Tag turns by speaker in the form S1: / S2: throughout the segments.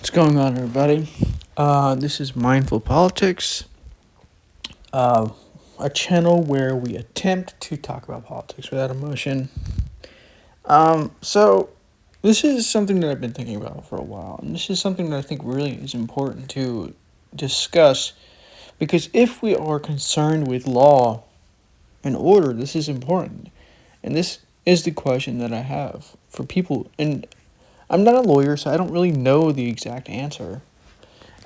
S1: What's going on, everybody? This is Mindful Politics, a channel where we attempt to talk about politics without emotion. So this is something that I've been thinking about for a while, and this is something that I think really is important to discuss, because if we are concerned with law and order, this is important, and this is the question that I have for people. And I'm not a lawyer, so I don't really know the exact answer.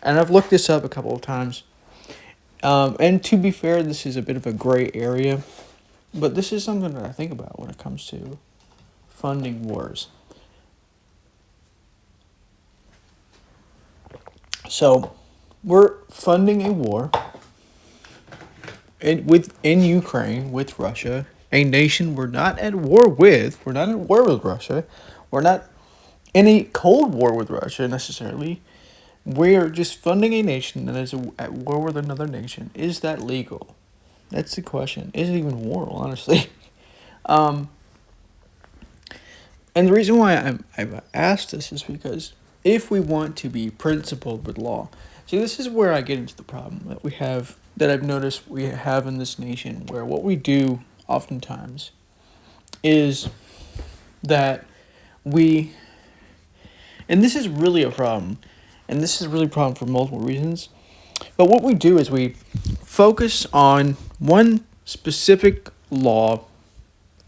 S1: And I've looked this up a couple of times. And to be fair, this is a bit of a gray area. But this is something that I think about when it comes to funding wars. So, we're funding a war in Ukraine with Russia, a nation we're not at war with. We're not at war with Russia. We're not in a cold war with Russia necessarily. We're just funding a nation that is at war with another nation. Is that legal? That's the question. Is it even moral, honestly? And the reason why I've asked this is because if we want to be principled with law, see, this is where I get into the problem that I've noticed we have in this nation, where what we do oftentimes is that and this is really a problem, and this is really a problem for multiple reasons, but what we do is we focus on one specific law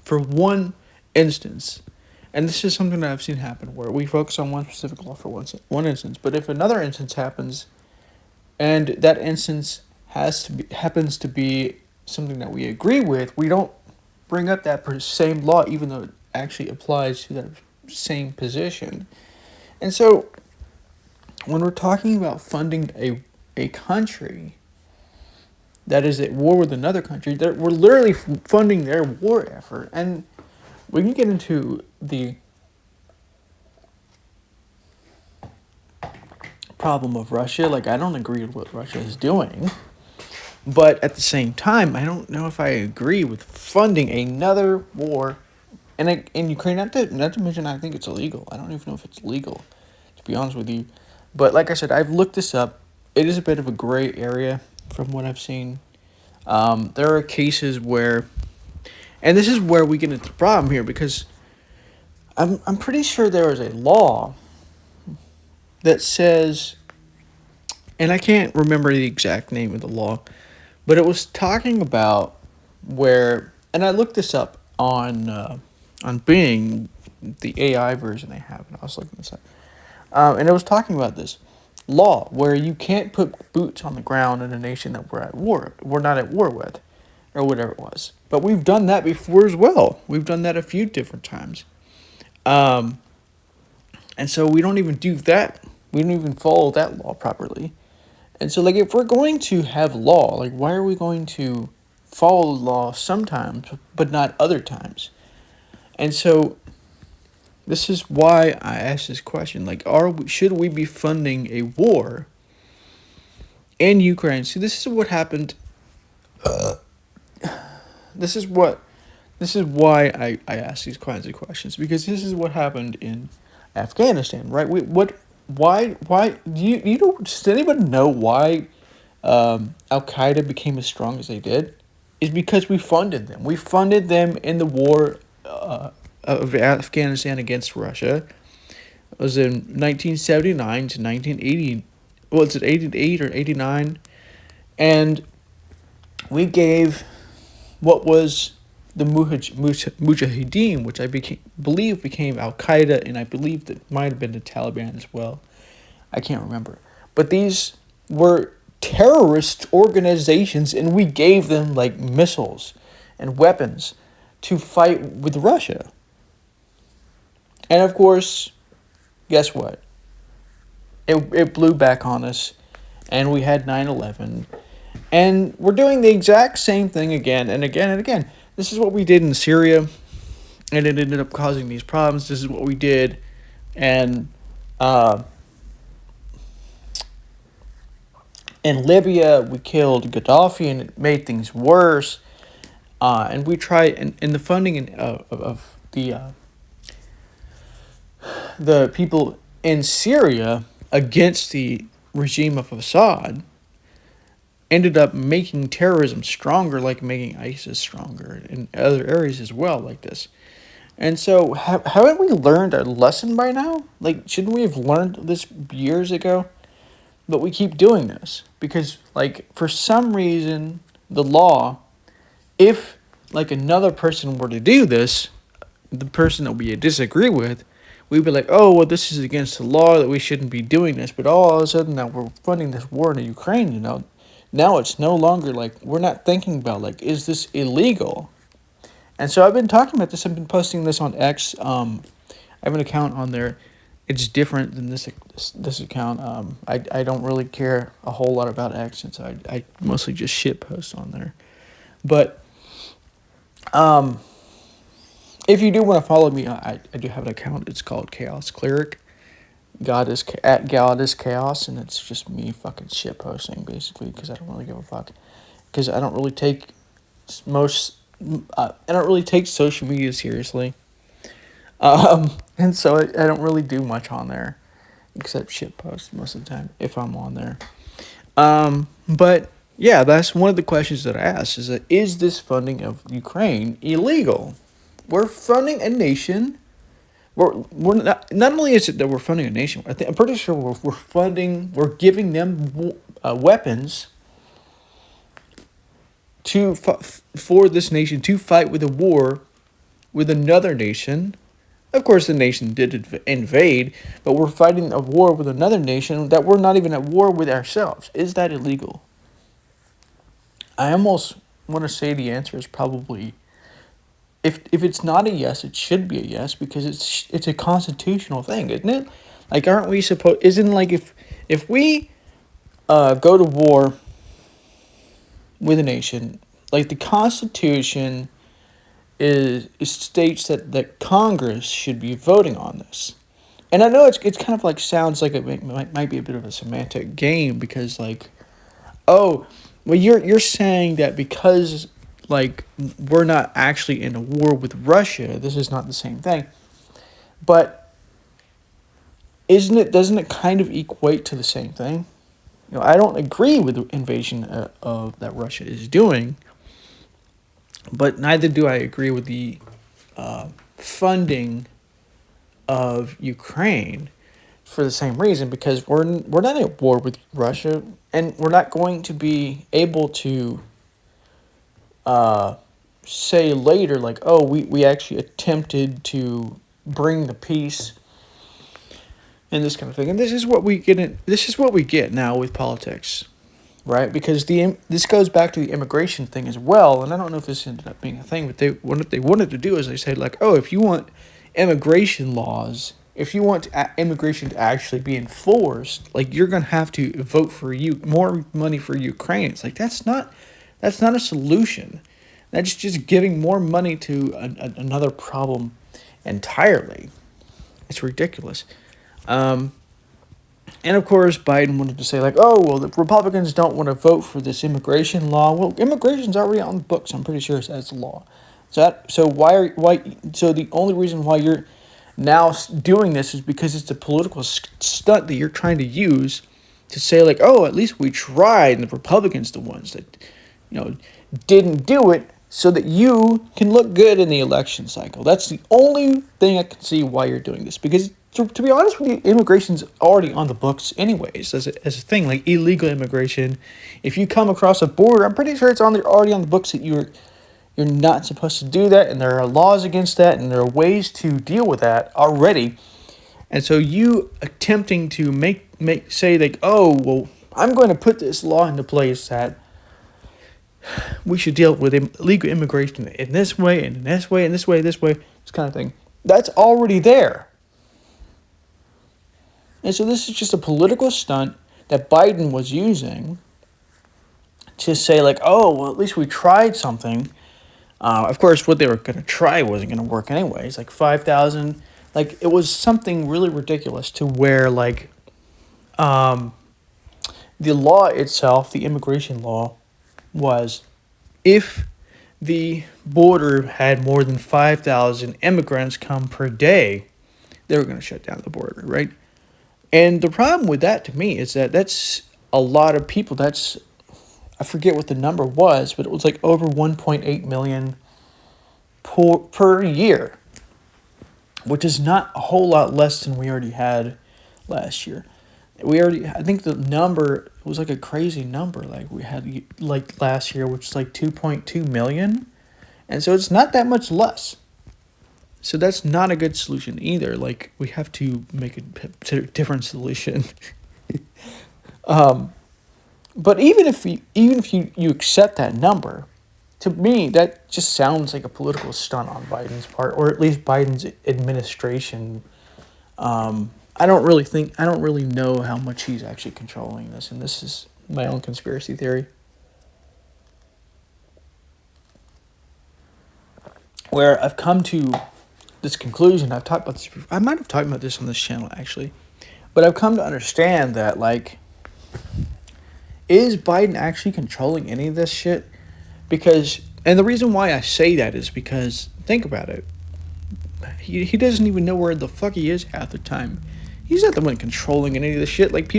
S1: for one instance. And this is something that I've seen happen, where we focus on one specific law for one instance. But if another instance happens, and that instance happens to be something that we agree with, we don't bring up that same law, even though it actually applies to that same position. And so, when we're talking about funding a country that is at war with another country, that we're literally funding their war effort. And we can get into the problem of Russia. Like, I don't agree with what Russia is doing, but at the same time, I don't know if I agree with funding another war in Ukraine. Not to mention, I think it's illegal. I don't even know if it's legal, to be honest with you. But like I said, I've looked this up. It is a bit of a gray area from what I've seen. There are cases where, and this is where we get into the problem here, because I'm pretty sure there is a law that says, and I can't remember the exact name of the law, but it was talking about where, and I looked this up on Bing, the AI version they have, and I was looking this up, and it was talking about this law where you can't put boots on the ground in a nation that we're not at war with, or whatever it was. But we've done that before as well. We've done that a few different times. And so we don't even do that. We don't even follow that law properly. And so, like, if we're going to have law, like, why are we going to follow law sometimes, but not other times? And so, this is why I asked this question. Like, should we be funding a war in Ukraine? See, this is what happened. This is why I ask these kinds of questions, because this is what happened in Afghanistan, right? Why do you know, does anybody know why Al Qaeda became as strong as they did? Is because we funded them. We funded them in the war of Afghanistan against Russia. It was in 1979 to 1980. Was it 88 or 89? And we gave what was the Mujahideen, which I believe became Al Qaeda, and I believe that might have been the Taliban as well. I can't remember. But these were terrorist organizations, and we gave them, like, missiles and weapons to fight with Russia. And of course, guess what? It blew back on us, and we had 9/11. And we're doing the exact same thing again and again and again. This is what we did in Syria, and it ended up causing these problems. This is what we did, and in Libya, we killed Gaddafi, and it made things worse. And we tried, in the funding of the people in Syria, against the regime of Assad ended up making terrorism stronger, like making ISIS stronger in other areas as well, like this. And so, haven't we learned a lesson by now? Like, shouldn't we have learned this years ago? But we keep doing this because, like, for some reason, the law, if like another person were to do this, the person that we disagree with, we'd be like, oh, well, this is against the law, that we shouldn't be doing this. But all of a sudden, now we're funding this war in Ukraine, now it's no longer like, we're not thinking about, like, is this illegal? And so I've been talking about this. I've been posting this on X. I have an account on there. It's different than this account. I don't really care a whole lot about X, since I mostly just shit post on there. But if you do want to follow me, I do have an account. It's called Chaos Cleric. God is Chaos, and it's just me fucking shit posting, basically, because I don't really give a fuck. Because I don't really take I don't really take social media seriously. And so I don't really do much on there, except shit post most of the time if I'm on there. But yeah, that's one of the questions that I asked, is this funding of Ukraine illegal? We're funding a nation. We're not only is it that we're funding a nation, I'm pretty sure we're giving them weapons for this nation to fight with a war with another nation. Of course, the nation did invade, but we're fighting a war with another nation that we're not even at war with ourselves. Is that illegal? I almost want to say the answer is probably, if it's not a yes, it should be a yes, because it's a constitutional thing, isn't it? Like, aren't we supposed? Isn't, like, if we go to war with a nation, like, the Constitution it states that Congress should be voting on this. And I know it's kind of like, sounds like it might be a bit of a semantic game, because, like, oh, well, you're saying that because, like, we're not actually in a war with Russia, this is not the same thing. But doesn't it kind of equate to the same thing? I don't agree with the invasion of that Russia is doing, but neither do I agree with the funding of Ukraine for the same reason, because we're not at war with Russia, and we're not going to be able to say later, like, oh, we actually attempted to bring the peace and this kind of thing. And this is what we get now with politics. Right, because this goes back to the immigration thing as well, and I don't know if this ended up being a thing, but what they wanted to do is they said, like, oh, if you want immigration laws, if you want immigration to actually be enforced, like, you're gonna have to vote for more money for Ukraine. It's like, that's not a solution. That's just giving more money to another problem entirely. It's ridiculous. And of course, Biden wanted to say, like, oh, well, the Republicans don't want to vote for this immigration law. Well, immigration's already on the books. I'm pretty sure it's law. So the only reason why you're now doing this is because it's a political stunt that you're trying to use to say, like, oh, at least we tried, and the Republicans the ones that, didn't do it, so that you can look good in the election cycle. That's the only thing I can see why you're doing this, because to be honest with you, immigration's already on the books anyways, as a thing, like illegal immigration. If you come across a border, I'm pretty sure it's already on the books that you're not supposed to do that, and there are laws against that, and there are ways to deal with that already. And so you attempting to say, like, oh, well, I'm going to put this law into place that we should deal with illegal immigration in this way, and in this way, and this way, this kind of thing. That's already there. And so this is just a political stunt that Biden was using to say, like, oh, well, at least we tried something. Of course, what they were going to try wasn't going to work anyways. Like 5,000, like, it was something really ridiculous to where, like, the law itself, the immigration law, was if the border had more than 5,000 immigrants come per day, they were going to shut down the border, right? And the problem with that to me is that that's a lot of people. That's, I forget what the number was, but it was like over 1.8 million per year, which is not a whole lot less than we already had last year. I think the number was like a crazy number. Like we had like last year, which is like 2.2 million. And so it's not that much less. So that's not a good solution either. Like we have to make a different solution. But even if you accept that number, to me that just sounds like a political stunt on Biden's part, or at least Biden's administration. I don't really know how much he's actually controlling this, and this is my own conspiracy theory. Where I've come to this conclusion, I've talked about this before. I might have talked about this on this channel actually, but I've come to understand that, like, is Biden actually controlling any of this shit? Because, and the reason why I say that is because, think about it. He doesn't even know where the fuck he is half the time. He's not the one controlling any of this shit. Like,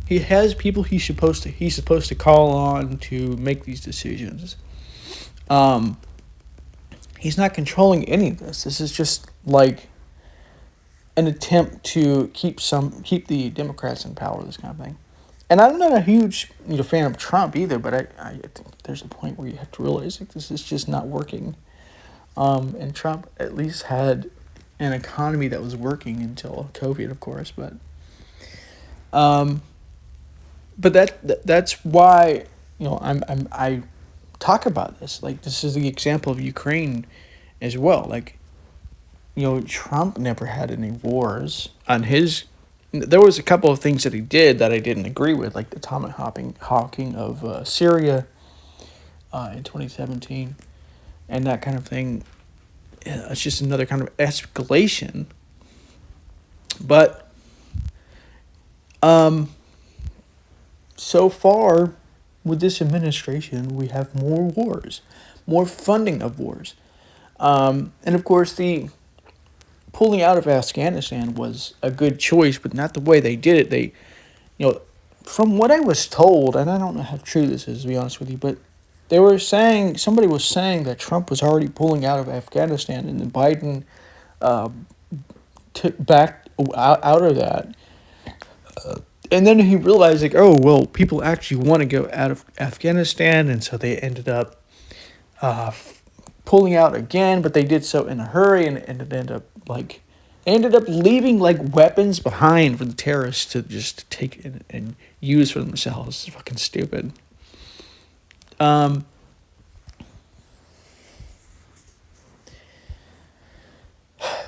S1: he has people he's supposed to call on to make these decisions. He's not controlling any of this. This is just like an attempt to keep the Democrats in power, this kind of thing. And I'm not a huge fan of Trump either, but I think there's a point where you have to realize that this is just not working. And Trump at least had an economy that was working until COVID, of course. But that's why I talk about this. Like, this is the example of Ukraine as well. Like, Trump never had any wars on his. There was a couple of things that he did that I didn't agree with, like the tomahawking of Syria in 2017, and that kind of thing. It's just another kind of escalation. But so far with this administration, we have more wars, more funding of wars, and of course the pulling out of Afghanistan was a good choice, but not the way they did it. They, from what I was told, and I don't know how true this is, to be honest with you, but somebody was saying that Trump was already pulling out of Afghanistan, and then Biden took back out of that. And then he realized, like, oh, well, people actually want to go out of Afghanistan, and so they ended up pulling out again, but they did so in a hurry, and it ended up leaving like weapons behind for the terrorists to just take and use for themselves. It's fucking stupid. But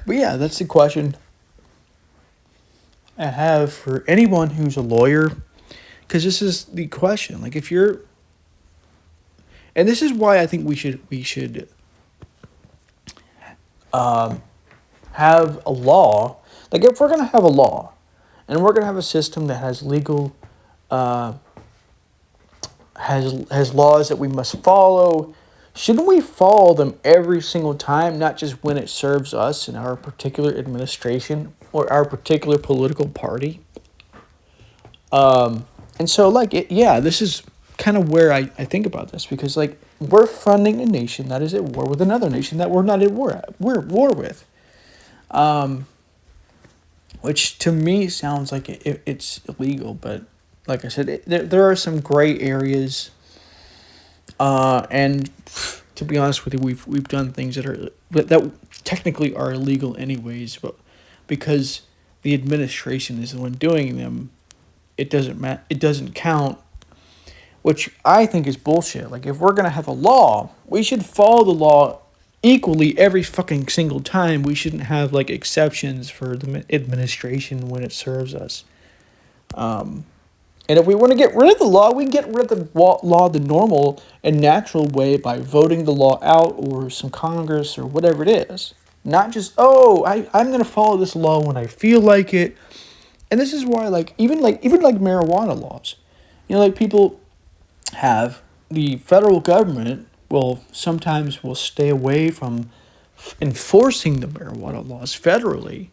S1: yeah, that's the question I have for anyone who's a lawyer, because this is the question. Like, if you're, and this is why I think we should have a law. Like, if we're gonna have a law, and we're gonna have a system that has legal, has laws that we must follow, shouldn't we follow them every single time, not just when it serves us and our particular administration or our particular political party? And so, like, this is kind of where I think about this, because, like, we're funding a nation that is at war with another nation that we're not at war with. Which to me sounds like it's illegal, but like I said, there are some gray areas. And to be honest with you, we've done things that technically are illegal anyways, but because the administration is the one doing them, it doesn't count, which I think is bullshit. Like, if we're gonna have a law, we should follow the law equally every fucking single time. We shouldn't have, like, exceptions for the administration when it serves us. And if we want to get rid of the law, we can get rid of the law the normal and natural way by voting the law out, or some Congress or whatever it is. Not just, I'm going to follow this law when I feel like it. And this is why, even marijuana laws. Like, people have, the federal government sometimes will stay away from enforcing the marijuana laws federally.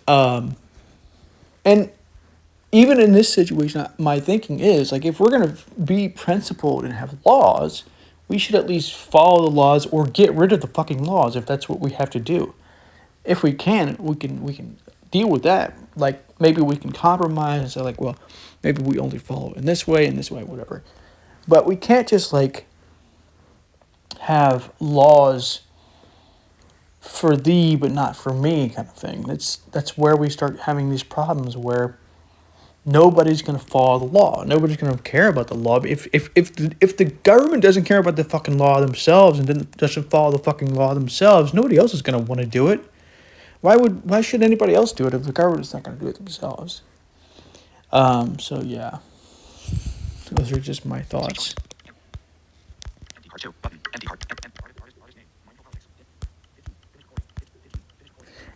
S1: And And even in this situation, my thinking is like, if we're gonna be principled and have laws, we should at least follow the laws or get rid of the fucking laws if that's what we have to do. If we can, we can deal with that. Like maybe we can compromise and say like, well, maybe we only follow in this way, whatever. But we can't just like have laws for thee but not for me kind of thing. That's where we start having these problems where nobody's going to follow the law. Nobody's going to care about the law. If the government doesn't care about the fucking law themselves and doesn't follow the fucking law themselves, nobody else is going to want to do it. Why should anybody else do it if the government's not going to do it themselves? So yeah, those are just my thoughts.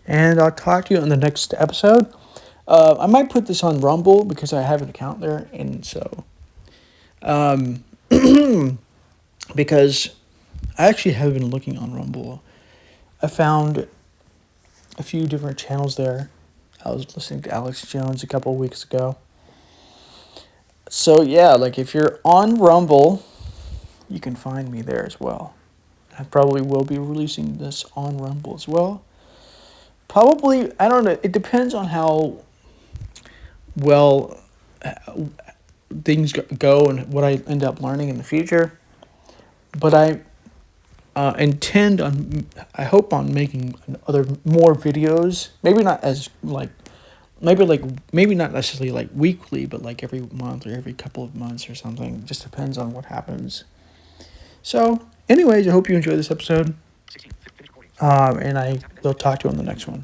S1: And I'll talk to you on the next episode. I might put this on Rumble because I have an account there, and so because I actually have been looking on Rumble. I found a few different channels there. I was listening to Alex Jones a couple of weeks ago. So yeah, like if you're on Rumble, you can find me there as well. I probably will be releasing this on Rumble as well. Probably, I don't know. It depends on how well things go and what I end up learning in the future. But I intend on, I hope on making more videos. Maybe not as like, maybe not necessarily like weekly, but like every month or every couple of months or something. Just depends on what happens. So, anyways, I hope you enjoyed this episode. And I will talk to you on the next one.